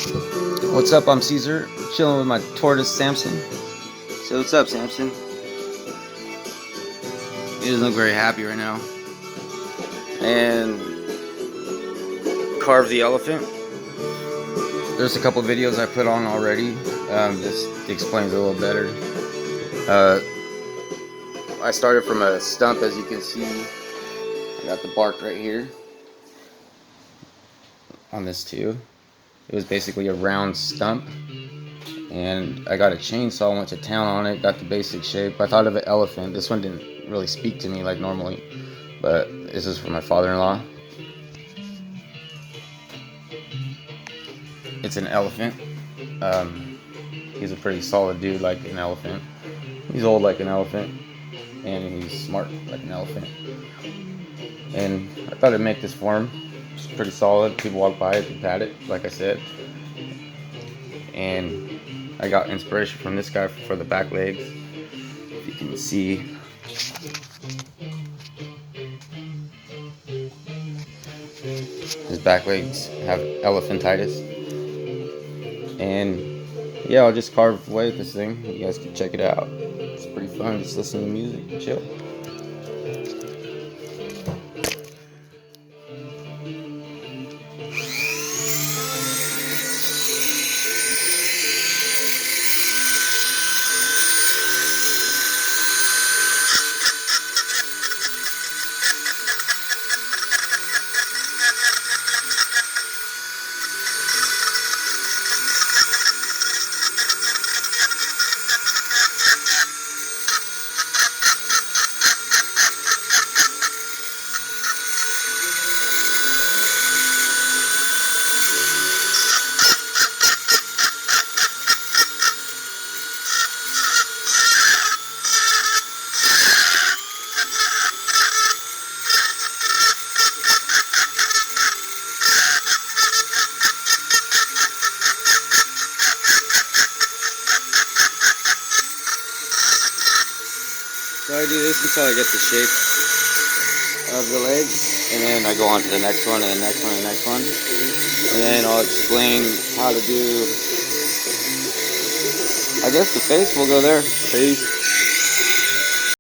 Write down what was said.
What's up? I'm Caesar, chilling with my tortoise Samson. So what's up, Samson? He doesn't look very happy right now. And carve the elephant. There's a couple videos I put on already. This explains it a little better. I started from a stump, as you can see. I got the bark right here on this too. It was basically a round stump, and I got a chainsaw, went to town on it, got the basic shape. I thought of an elephant. This one didn't really speak to me like normally, but this is for my father-in-law. It's an elephant. He's a pretty solid dude, like an elephant. He's old like an elephant, and he's smart like an elephant. And I thought I'd make this for him. It's pretty solid. People walk by it and pat it, like I said. And I got inspiration from this guy for the back legs. If you can see, his back legs have elephantitis. And yeah, I'll just carve away at this thing. You guys can check it out. It's pretty fun. Just listen to music and chill. So I do this until I get the shape of the leg, and then I go on to the next one, and the next one, and the next one. And then I'll explain how to do, I guess the face will go there. Peace.